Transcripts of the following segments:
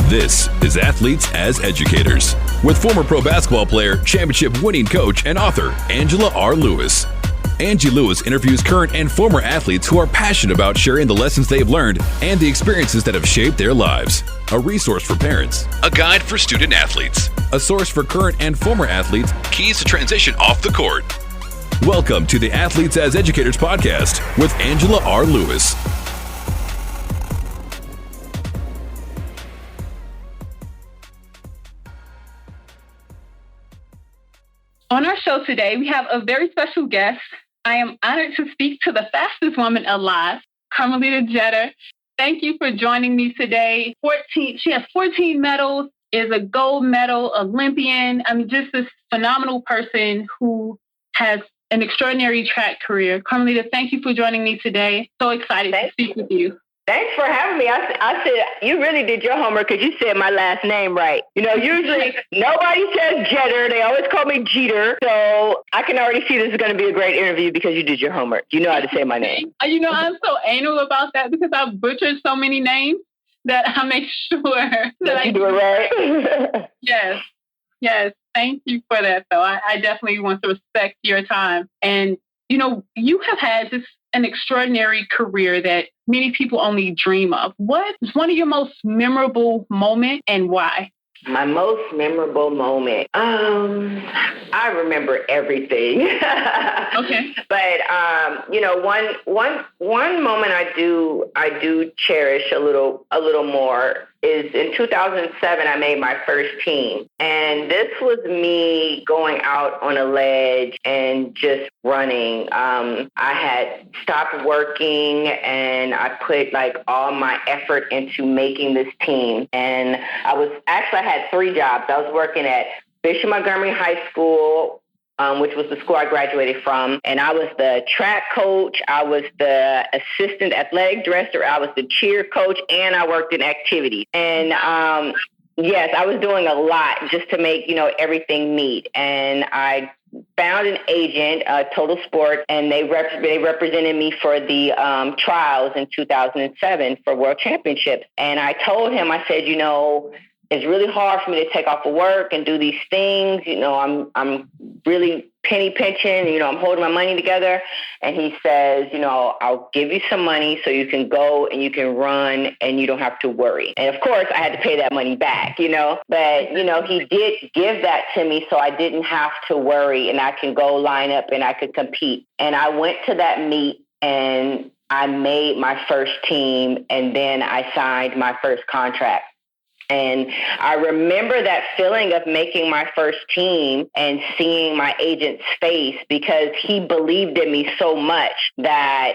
This is Athletes as Educators with former pro basketball player, championship winning coach, and author Angela R. Lewis. Angie Lewis interviews current and former athletes who are passionate about sharing the lessons they've learned and the experiences that have shaped their lives. A resource for parents, a guide for student athletes, a source for current and former athletes, keys to transition off the court. Welcome to the Athletes as Educators podcast with Angela R. Lewis. On our show today, we have a very special guest. I am honored to speak to the fastest woman alive, Carmelita. Thank you for joining me today. She has 14 medals, is a gold medal Olympian. Just this phenomenal person who has an extraordinary track career. Carmelita, thank you for joining me today. So excited to speak with you. Thanks for having me. I said, you really did your homework because you said my last name right. Usually nobody says Jeter. They always call me Jeter. So I can already see this is going to be a great interview because you did your homework. You know how to say my name. I'm so anal about that because I've butchered so many names that I make sure that you do it right. Yes. Thank you for that, though. I definitely want to respect your time. And, you have had an extraordinary career that many people only dream of. What is one of your most memorable moments and why? My most memorable moment. I remember everything. Okay. But one moment I do cherish a little more is in 2007 I made my first team. And this was me going out on a ledge and just running. I had stopped working and I put all my effort into making this team. And I had 3 jobs. I was working at Bishop Montgomery High School, which was the school I graduated from. And I was the track coach. I was the assistant athletic director. I was the cheer coach, and I worked in activity. And yes, I was doing a lot just to make, everything meet. And I found an agent, Total Sports, and they represented me for the trials in 2007 for World Championships. And I told him, I said, it's really hard for me to take off of work and do these things. I'm really penny pinching, I'm holding my money together. And he says, I'll give you some money so you can go and you can run and you don't have to worry. And of course I had to pay that money back, but, he did give that to me so I didn't have to worry and I can go line up and I could compete. And I went to that meet and I made my first team and then I signed my first contract. And I remember that feeling of making my first team and seeing my agent's face because he believed in me so much that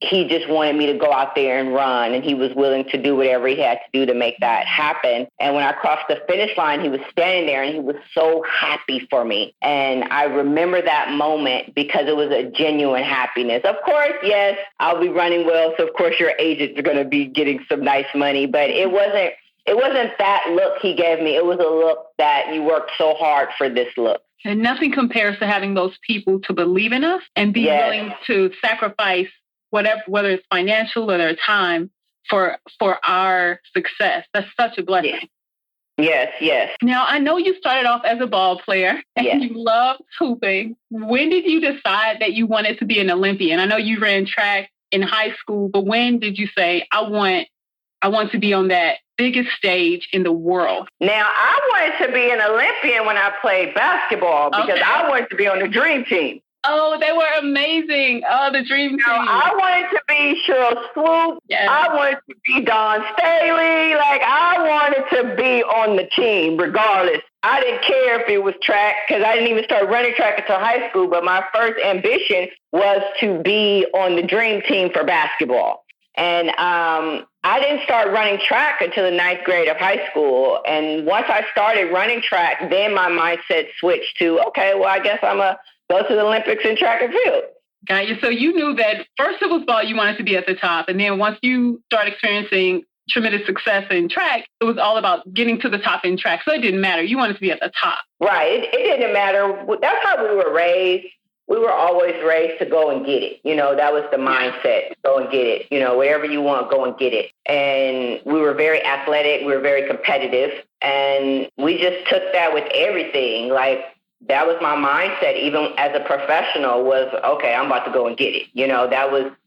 he just wanted me to go out there and run. And he was willing to do whatever he had to do to make that happen. And when I crossed the finish line, he was standing there and he was so happy for me. And I remember that moment because it was a genuine happiness. Of course, yes, I'll be running well. So of course your agents are going to be getting some nice money, but it wasn't that look he gave me. It was a look that you worked so hard for this look. And nothing compares to having those people to believe in us and be willing to sacrifice whether it's financial or their time for our success. That's such a blessing. Yes. Now, I know you started off as a ball player and you loved hooping. When did you decide that you wanted to be an Olympian? I know you ran track in high school, but when did you say, I want to be on that biggest stage in the world? Now, I wanted to be an Olympian when I played basketball because I wanted to be on the dream team. Oh, they were amazing. Oh, the dream team. I wanted to be Cheryl Swoop. Yes. I wanted to be Dawn Staley. I wanted to be on the team regardless. I didn't care if it was track because I didn't even start running track until high school. But my first ambition was to be on the dream team for basketball. And I didn't start running track until the 9th grade of high school. And once I started running track, then my mindset switched to, okay, well, I guess I'm going to go to the Olympics in track and field. Got you. So you knew that first it was ball, you wanted to be at the top. And then once you start experiencing tremendous success in track, it was all about getting to the top in track. So it didn't matter. You wanted to be at the top. Right. It didn't matter. That's how we were raised. we were always raised to go and get it. That was the mindset. Go and get it. Wherever you want, go and get it. And we were very athletic. We were very competitive. And we just took that with everything. Like, that was my mindset, even as a professional, was, okay, I'm about to go and get it.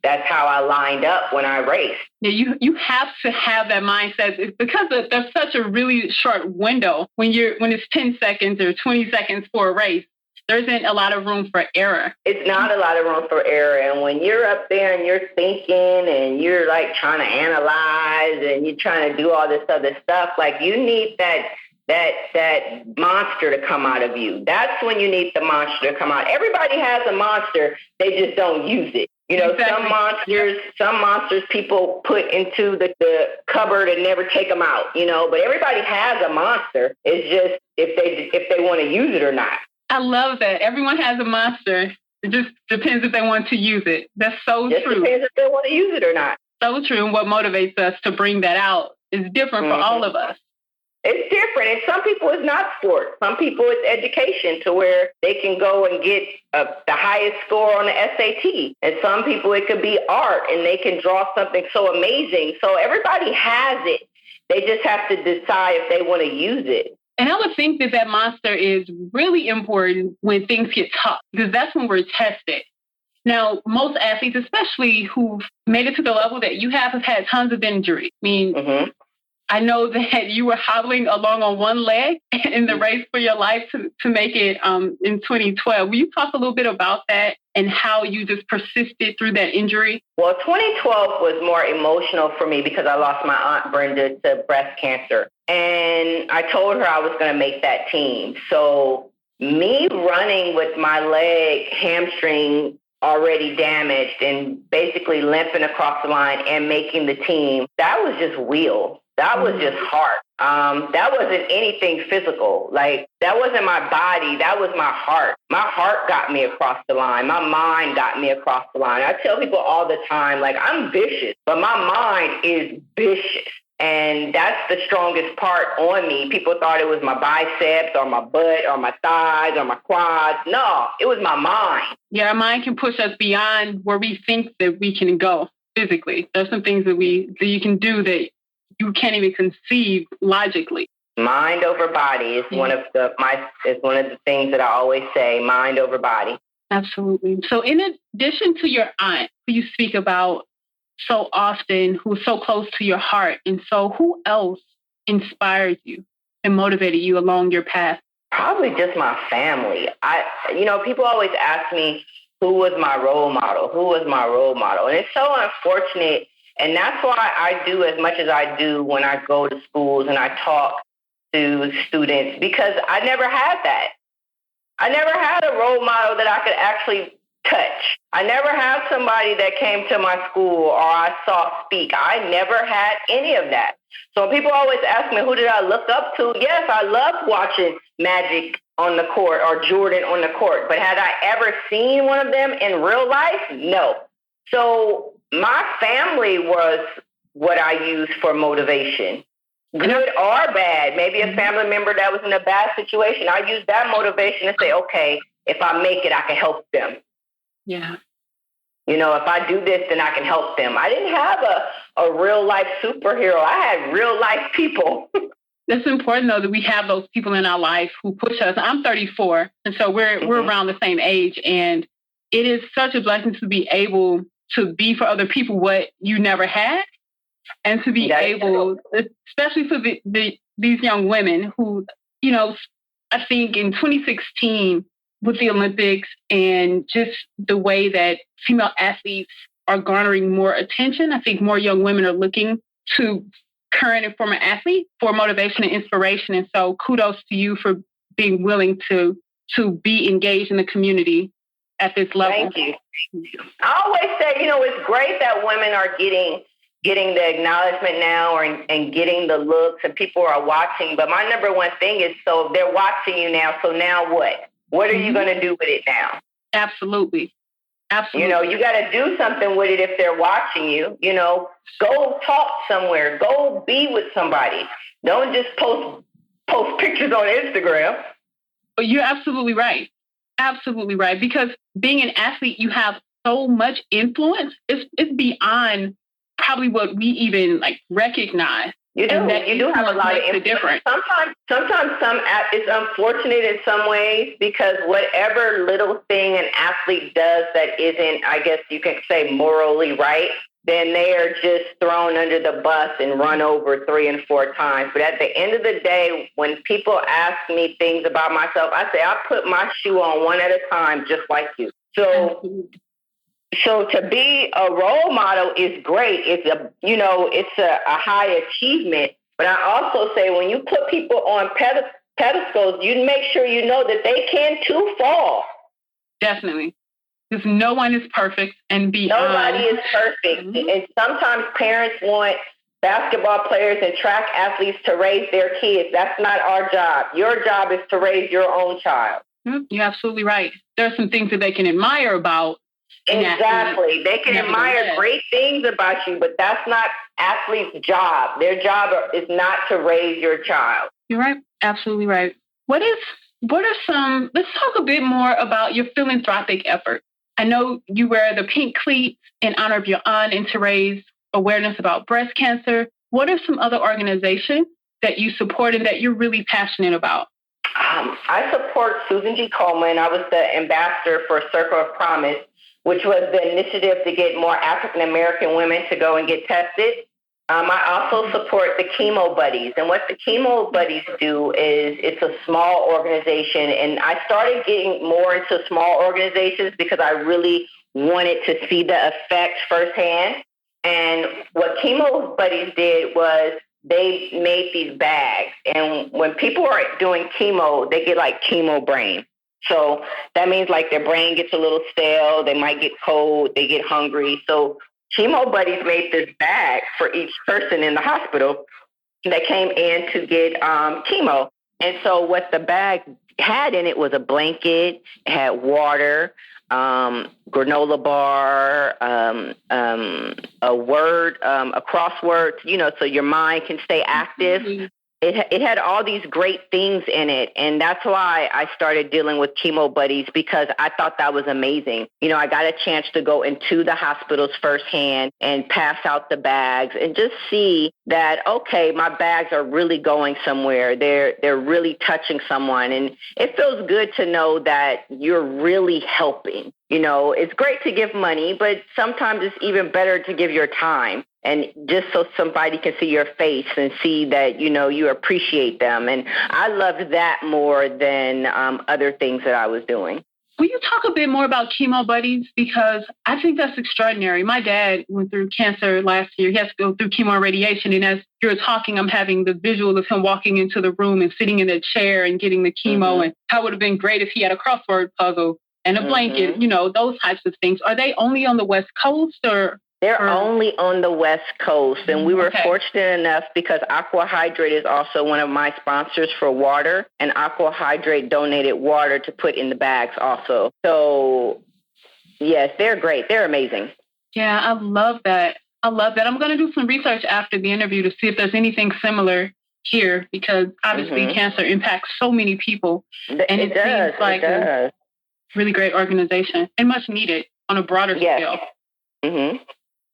That's how I lined up when I raced. Yeah, you have to have that mindset. It's because there's such a really short window when it's 10 seconds or 20 seconds for a race. There isn't a lot of room for error. It's not a lot of room for error. And when you're up there and you're thinking and you're like trying to analyze and you're trying to do all this other stuff, like, you need that monster to come out of you. That's when you need the monster to come out. Everybody has a monster. They just don't use it. Exactly. Some monsters people put into the cupboard and never take them out, but everybody has a monster. It's just if they want to use it or not. I love that. Everyone has a monster. It just depends if they want to use it. That's so just true. It depends if they want to use it or not. So true. And what motivates us to bring that out is different for all of us. It's different. And some people it's not sport. Some people it's education, to where they can go and get the highest score on the SAT. And some people it could be art and they can draw something so amazing. So everybody has it. They just have to decide if they want to use it. And I would think that monster is really important when things get tough, because that's when we're tested. Now, most athletes, especially who've made it to the level that you have had tons of injury. I mean, I know that you were hobbling along on one leg in the race for your life to make it in 2012. Will you talk a little bit about that and how you just persisted through that injury? Well, 2012 was more emotional for me because I lost my Aunt Brenda to breast cancer. And I told her I was going to make that team. So me running with my leg hamstring already damaged and basically limping across the line and making the team, that was just will. That was just heart. That wasn't anything physical. Like, that wasn't my body. That was my heart. My heart got me across the line. My mind got me across the line. I tell people all the time, like, I'm vicious, but my mind is vicious. And that's the strongest part on me. People thought it was my biceps or my butt or my thighs or my quads. No, it was my mind. Yeah, our mind can push us beyond where we think that we can go physically. There's some things that you can do that you can't even conceive logically. Mind over body is one of the things that I always say. Mind over body. Absolutely. So, in addition to your aunt, who you speak about so often, who's so close to your heart, and so who else inspired you and motivated you along your path? Probably just my family. People always ask me who was my role model. Who was my role model? And it's so unfortunate. And that's why I do as much as I do when I go to schools and I talk to students, because I never had that. I never had a role model that I could actually touch. I never had somebody that came to my school or I saw speak. I never had any of that. So people always ask me, who did I look up to? Yes, I loved watching Magic on the court or Jordan on the court. But had I ever seen one of them in real life? No. So my family was what I used for motivation, good or bad. Maybe a family member that was in a bad situation, I used that motivation to say, okay, if I make it, I can help them. Yeah. If I do this, then I can help them. I didn't have a real life superhero. I had real life people. It's important, though, that we have those people in our life who push us. I'm 34, and so we're around the same age, and it is such a blessing to be able to be for other people what you never had, and to be able, especially for these young women who, I think in 2016 with the Olympics and just the way that female athletes are garnering more attention, I think more young women are looking to current and former athletes for motivation and inspiration. And so kudos to you for being willing to be engaged in the community at this level. Thank you. I always say, it's great that women are getting the acknowledgement now and getting the looks and people are watching. But my number one thing is, so they're watching you now. So now what? What are you going to do with it now? Absolutely. You got to do something with it if they're watching you. Go talk somewhere. Go be with somebody. Don't just post pictures on Instagram. But you're absolutely right. absolutely right. Because being an athlete, you have so much influence. It's beyond probably what we even like recognize. You do. You do have a lot of influence. Sometimes it's unfortunate in some ways because whatever little thing an athlete does that isn't, I guess you can say, morally right, then they are just thrown under the bus and run over 3 and 4 times. But at the end of the day, when people ask me things about myself, I say, I put my shoe on one at a time, just like you. So to be a role model is great. It's a high achievement. But I also say when you put people on pedestals, you make sure you know that they can too fall. Definitely. Because no one is perfect and beyond. Nobody is perfect. Mm-hmm. And sometimes parents want basketball players and track athletes to raise their kids. That's not our job. Your job is to raise your own child. You're absolutely right. There are some things that they can admire about. Exactly. They can admire great things about you, but that's not athletes' job. Their job is not to raise your child. You're right. Absolutely right. What are some, let's talk a bit more about your philanthropic effort. I know you wear the pink cleats in honor of your aunt and to raise awareness about breast cancer. What are some other organizations that you support and that you're really passionate about? I support Susan G. Coleman. I was the ambassador for Circle of Promise, which was the initiative to get more African-American women to go and get tested. I also support the Chemo Buddies. And what the Chemo Buddies do is it's a small organization. And I started getting more into small organizations because I really wanted to see the effects firsthand. And what Chemo Buddies did was they made these bags. And when people are doing chemo, they get like chemo brain. So that means like their brain gets a little stale, they might get cold, they get hungry. So Chemo Buddies made this bag for each person in the hospital that came in to get chemo. And so what the bag had in it was a blanket, it had water, granola bar, a word, a crossword, so your mind can stay active. Mm-hmm. It had all these great things in it. And that's why I started dealing with Chemo Buddies, because I thought that was amazing. I got a chance to go into the hospitals firsthand and pass out the bags and just see that, okay, my bags are really going somewhere. They're really touching someone. And it feels good to know that you're really helping. It's great to give money, but sometimes it's even better to give your time. And just so somebody can see your face and see that, you appreciate them. And I loved that more than other things that I was doing. Will you talk a bit more about Chemo Buddies? Because I think that's extraordinary. My dad went through cancer last year. He has to go through chemo and radiation. And as you're talking, I'm having the visual of him walking into the room and sitting in a chair and getting the chemo. Mm-hmm. And how it would have been great if he had a crossword puzzle and a blanket, those types of things. Are they only on the West Coast or? They're only on the West Coast, and we were fortunate enough because Aqua Hydrate is also one of my sponsors for water, and Aqua Hydrate donated water to put in the bags also. So, yes, they're great. They're amazing. Yeah, I love that. I'm going to do some research after the interview to see if there's anything similar here, because obviously cancer impacts so many people. And it seems like a really great organization and much needed on a broader scale. Mm-hmm.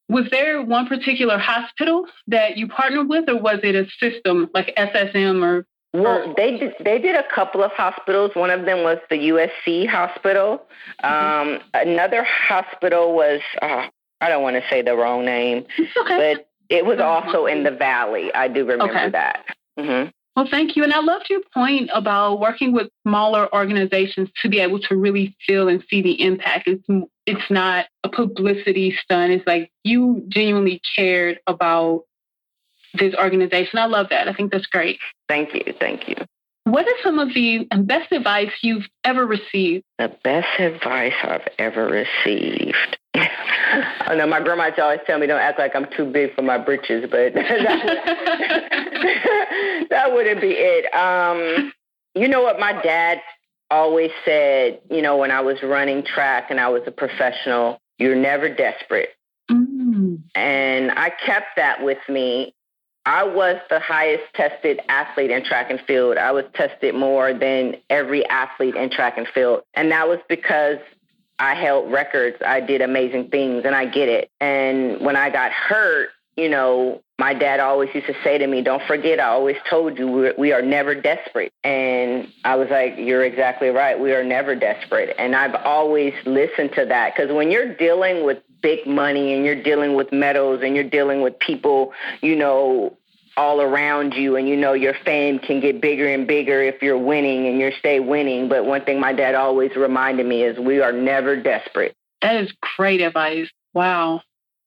Was there one particular hospital that you partnered with, or was it a system like SSM or? Well, they did a couple of hospitals. One of them was the USC hospital. Another hospital was, I don't want to say the wrong name, but it was also in the Valley. I do remember that. Mm-hmm. Well, thank you. And I loved your point about working with smaller organizations to be able to really feel and see the impact. It's not a publicity stunt. It's like you genuinely cared about this organization. I love that. I think that's great. Thank you. What is some of the best advice you've ever received? The best advice I've ever received. I know my grandma used to always tell me, don't act like I'm too big for my britches, but that wouldn't be it. You know what my dad always said, when I was running track and I was a professional, you're never desperate. Mm. And I kept that with me. I was the highest tested athlete in track and field. I was tested more than every athlete in track and field. And that was because I held records. I did amazing things, and I get it. And when I got hurt, my dad always used to say to me, don't forget, I always told you we are never desperate. And I was like, you're exactly right. We are never desperate. And I've always listened to that, because when you're dealing with big money and you're dealing with medals and you're dealing with people, all around you, and your fame can get bigger and bigger if you're winning and you stay winning. But one thing my dad always reminded me is we are never desperate. That is great advice. Wow.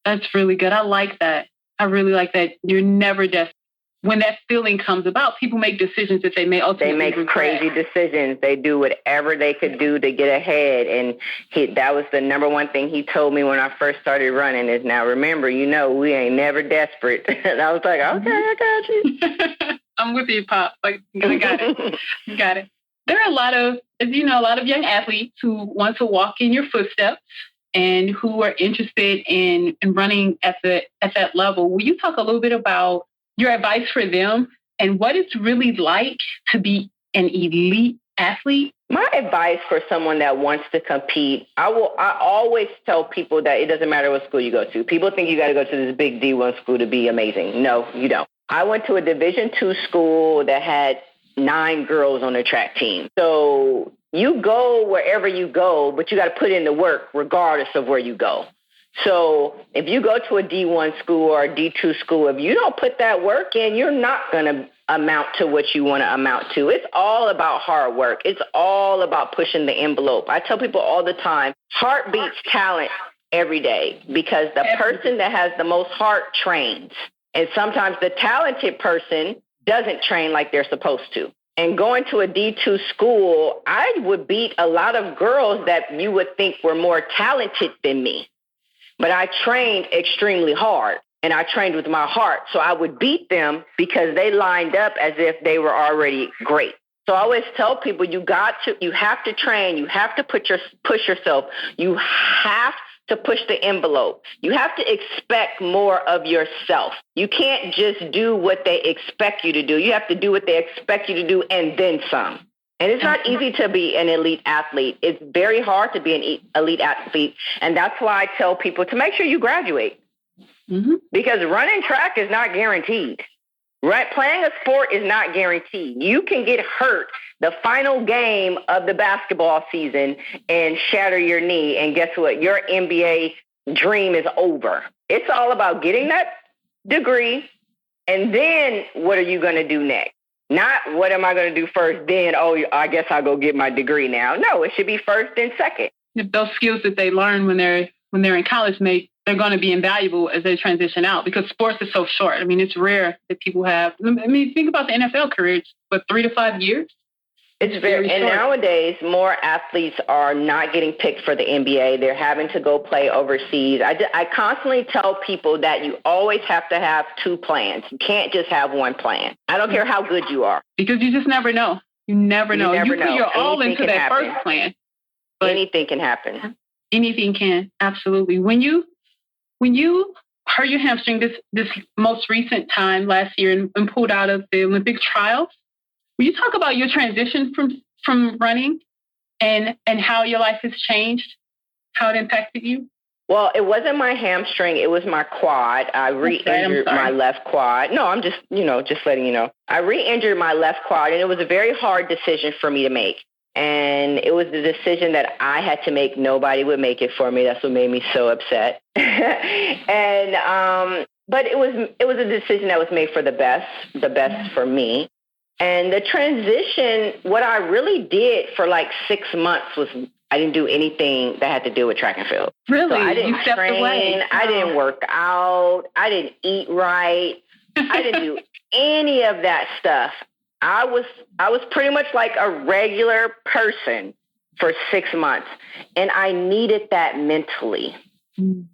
That's really good. I like that. I really like that. You're never desperate. When that feeling comes about, people make decisions that they may ultimately regret. They make crazy decisions. They do whatever they could do to get ahead. And that was the number one thing he told me when I first started running is, now remember, we ain't never desperate. And I was like, okay, I got you. I'm with you, Pop. Like, I got it. Got it. There are a lot of young athletes who want to walk in your footsteps and who are interested in running at that level. Will you talk a little bit about your advice for them and what it's really like to be an elite athlete? My advice for someone that wants to compete, I always tell people that it doesn't matter what school you go to. People think you got to go to this big D1 school to be amazing. No, you don't. I went to a Division II school that had 9 girls on the track team. So you go wherever you go, but you got to put in the work regardless of where you go. So if you go to a D1 school or a D2 school, if you don't put that work in, you're not going to amount to what you want to amount to. It's all about hard work. It's all about pushing the envelope. I tell people all the time, heart beats talent every day, because the person that has the most heart trains. And sometimes the talented person doesn't train like they're supposed to. And going to a D2 school, I would beat a lot of girls that you would think were more talented than me. But I trained extremely hard, and I trained with my heart. So I would beat them because they lined up as if they were already great. So I always tell people, you have to train. You have to push yourself. You have to push the envelope. You have to expect more of yourself. You can't just do what they expect you to do. You have to do what they expect you to do and then some. And it's not easy to be an elite athlete. It's very hard to be an elite athlete. And that's why I tell people to make sure you graduate. Mm-hmm. Because running track is not guaranteed. Playing a sport is not guaranteed. You can get hurt the final game of the basketball season and shatter your knee. And guess what? Your NBA dream is over. It's all about getting that degree. And then what are you going to do next? Not what am I going to do first, then, I guess I'll go get my degree now. No, it should be first and second. Those skills that they learn when they're in college, they're going to be invaluable as they transition out, because sports is so short. I mean, it's rare that people have. Think about the NFL career. It's 3 to 5 years. It's very and nowadays, more athletes are not getting picked for the NBA. They're having to go play overseas. I constantly tell people that you always have to have 2 plans. You can't just have one plan. I don't care how good you are. Because you just never know. You never know. You put your all into that happen. First plan. But anything can happen. Anything can, absolutely. When you hurt your hamstring this most recent time last year and pulled out of the Olympic trials, will you talk about your transition from running and how your life has changed, how it impacted you? Well, it wasn't my hamstring. It was my quad. I re-injured my left quad. No, I'm just letting you know. I re-injured my left quad, and it was a very hard decision for me to make. And it was the decision that I had to make. Nobody would make it for me. That's what made me so upset. But it was a decision that was made for the best for me. And the transition, what I really did for like 6 months was I didn't do anything that had to do with track and field. Really? So I didn't train. I didn't work out. I didn't eat right. I didn't do any of that stuff. I was pretty much like a regular person for 6 months, and I needed that mentally. Mm.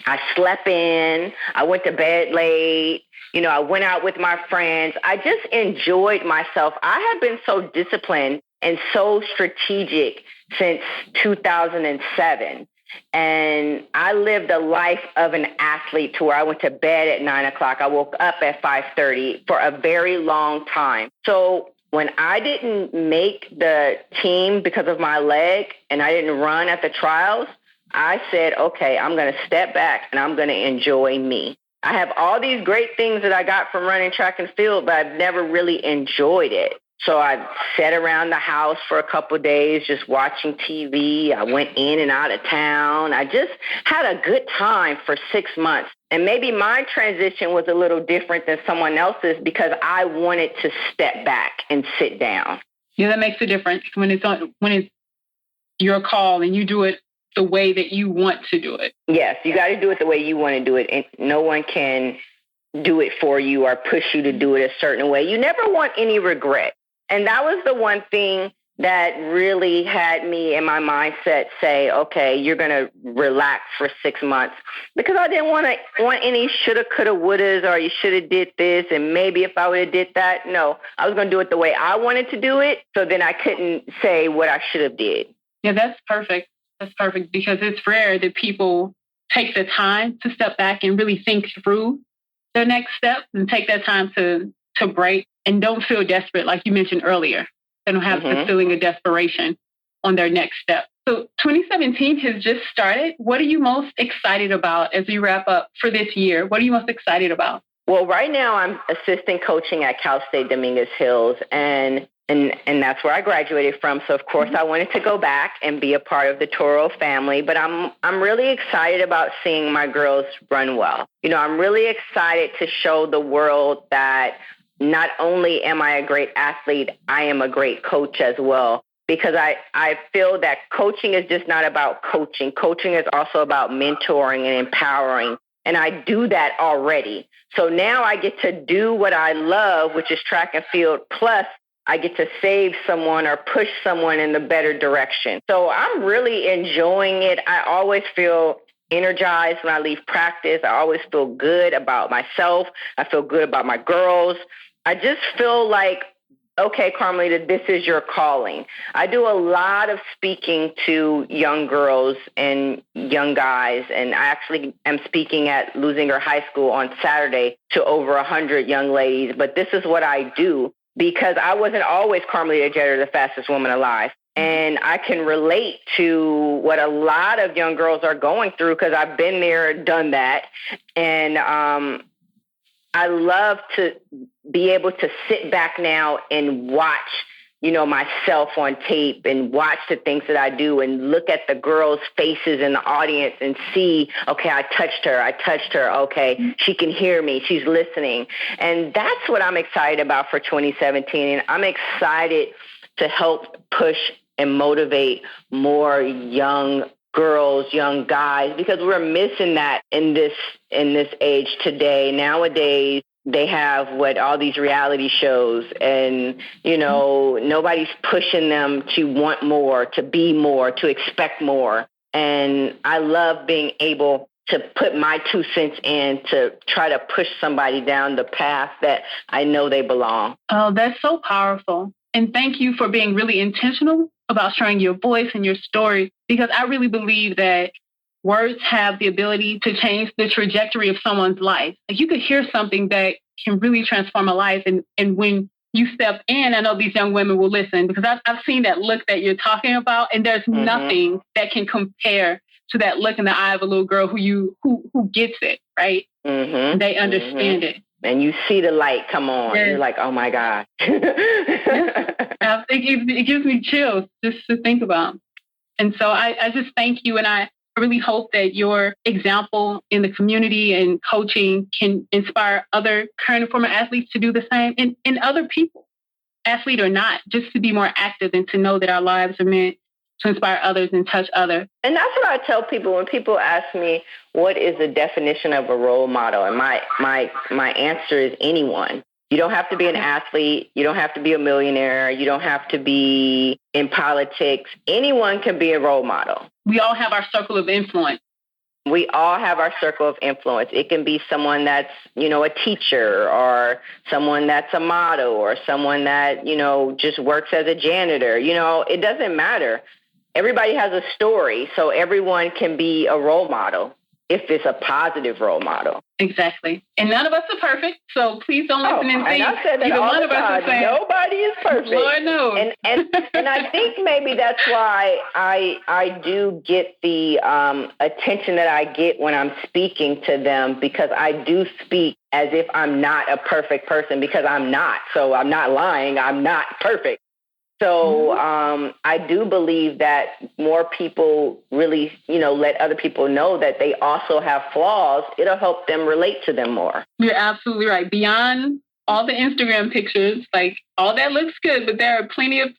I slept in. I went to bed late. I went out with my friends. I just enjoyed myself. I have been so disciplined and so strategic since 2007. And I lived a life of an athlete to where I went to bed at 9 o'clock. I woke up at 5:30 for a very long time. So when I didn't make the team because of my leg and I didn't run at the trials, I said, okay, I'm going to step back and I'm going to enjoy me. I have all these great things that I got from running track and field, but I've never really enjoyed it. So I sat around the house for a couple of days just watching TV. I went in and out of town. I just had a good time for 6 months. And maybe my transition was a little different than someone else's because I wanted to step back and sit down. Yeah, that makes a difference when it's your call and you do it the way that you want to do it. Yes, you got to do it the way you want to do it. And no one can do it for you or push you to do it a certain way. You never want any regret. And that was the one thing that really had me in my mindset say, okay, you're going to relax for 6 months, because I didn't want any shoulda, coulda, wouldas, or you should have did this, and maybe if I would have did that. No, I was going to do it the way I wanted to do it, so then I couldn't say what I should have did. Yeah, that's perfect. That's perfect, because it's rare that people take the time to step back and really think through their next step and take that time to break and don't feel desperate, like you mentioned earlier. They don't have this feeling of desperation on their next step. So 2017 has just started. What are you most excited about as we wrap up for this year? What are you most excited about? Well, right now I'm assistant coaching at Cal State Dominguez Hills, and that's where I graduated from. So of course I wanted to go back and be a part of the Toro family, but I'm really excited about seeing my girls run well. You know, I'm really excited to show the world that not only am I a great athlete, I am a great coach as well. Because I feel that coaching is just not about coaching. Coaching is also about mentoring and empowering. And I do that already. So now I get to do what I love, which is track and field. Plus, I get to save someone or push someone in the better direction. So I'm really enjoying it. I always feel energized when I leave practice. I always feel good about myself. I feel good about my girls. I just feel like, okay, Carmelita, this is your calling. I do a lot of speaking to young girls and young guys, and I actually am speaking at Lusinger High School on Saturday to over 100 young ladies. But this is what I do because I wasn't always Carmelita Jeter, the fastest woman alive. And I can relate to what a lot of young girls are going through because I've been there, done that. And I love to be able to sit back now and watch, you know, myself on tape and watch the things that I do and look at the girls' faces in the audience and see, okay, I touched her. Okay, she can hear me. She's listening. And that's what I'm excited about for 2017. And I'm excited to help push and motivate more young girls, young guys, because we're missing that in this age today. Nowadays, they have all these reality shows, and you know, nobody's pushing them to want more, to be more, to expect more. And I love being able to put my 2 cents in to try to push somebody down the path that I know they belong. Oh, that's so powerful. And thank you for being really intentional about sharing your voice and your story, because I really believe that words have the ability to change the trajectory of someone's life. Like, you could hear something that can really transform a life. And when you step in, I know these young women will listen, because I've seen that look that you're talking about, and there's nothing that can compare to that look in the eye of a little girl who gets it, right? They understand it. And you see the light come on. Yes. You're like, oh, my God. It gives me chills just to think about. And so I just thank you. And I really hope that your example in the community and coaching can inspire other current and former athletes to do the same, and other people, athlete or not, just to be more active and to know that our lives are meant to inspire others and touch others. And that's what I tell people when people ask me, what is the definition of a role model? And my answer is anyone. You don't have to be an athlete. You don't have to be a millionaire. You don't have to be in politics. Anyone can be a role model. We all have our circle of influence. We all have our circle of influence. It can be someone that's, you know, a teacher, or someone that's a model, or someone that, you know, just works as a janitor. You know, it doesn't matter. everybody has a story, so everyone can be a role model if it's a positive role model. Exactly. And none of us are perfect, so please don't listen and think I said that all the time. Nobody is perfect. Lord knows. And I think maybe that's why I do get the attention that I get when I'm speaking to them, because I do speak as if I'm not a perfect person, because I'm not. So I'm not lying. I'm not perfect. So I do believe that more people really, let other people know that they also have flaws. It'll help them relate to them more. You're absolutely right. Beyond all the Instagram pictures, like all that looks good, but there are plenty of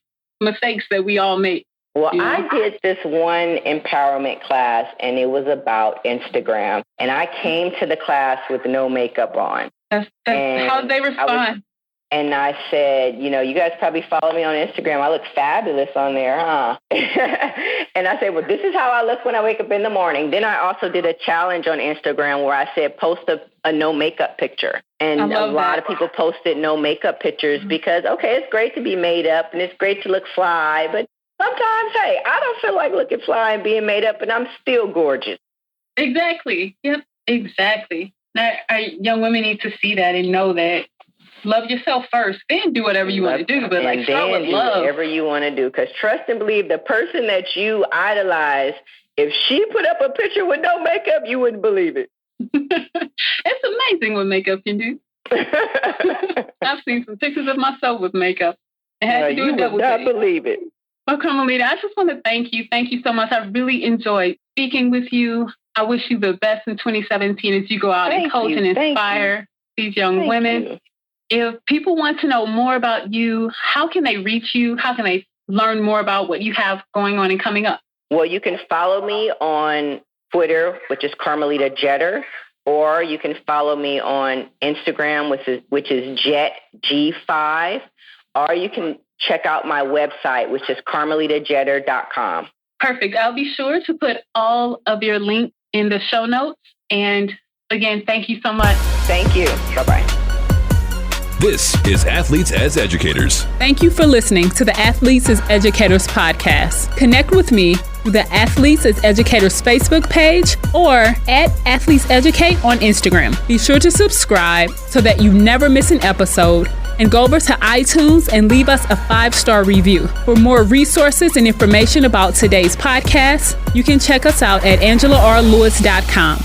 mistakes that we all make. Well, I did this one empowerment class, and it was about Instagram. And I came to the class with no makeup on. How did they respond? And I said, you guys probably follow me on Instagram. I look fabulous on there, huh? And I said, well, this is how I look when I wake up in the morning. Then I also did a challenge on Instagram where I said, post a no makeup picture. And a lot of people posted no makeup pictures because, okay, it's great to be made up and it's great to look fly. But sometimes, hey, I don't feel like looking fly and being made up, and I'm still gorgeous. Exactly. Yep, exactly. Now, young women need to see that and know that. Love yourself first, then do whatever you want to do. But start with love. Whatever you want to do, because trust and believe, the person that you idolize, if she put up a picture with no makeup, you wouldn't believe it. It's amazing what makeup can do. I've seen some pictures of myself with makeup. I had to do a double take. You would not believe it. Well, Carmelita, I just want to thank you. Thank you so much. I really enjoyed speaking with you. I wish you the best in 2017 as you go out and coach and inspire these young women. If people want to know more about you, how can they reach you? How can they learn more about what you have going on and coming up? Well, you can follow me on Twitter, which is Carmelita Jetter, or you can follow me on Instagram, which is Jet G5, or you can check out my website, which is carmelitajetter.com. Perfect. I'll be sure to put all of your links in the show notes. And again, thank you so much. Thank you. Bye-bye. This is Athletes as Educators. Thank you for listening to the Athletes as Educators podcast. Connect with me through the Athletes as Educators Facebook page or at Athletes Educate on Instagram. Be sure to subscribe so that you never miss an episode, and go over to iTunes and leave us a 5-star review. For more resources and information about today's podcast, you can check us out at AngelaRLewis.com.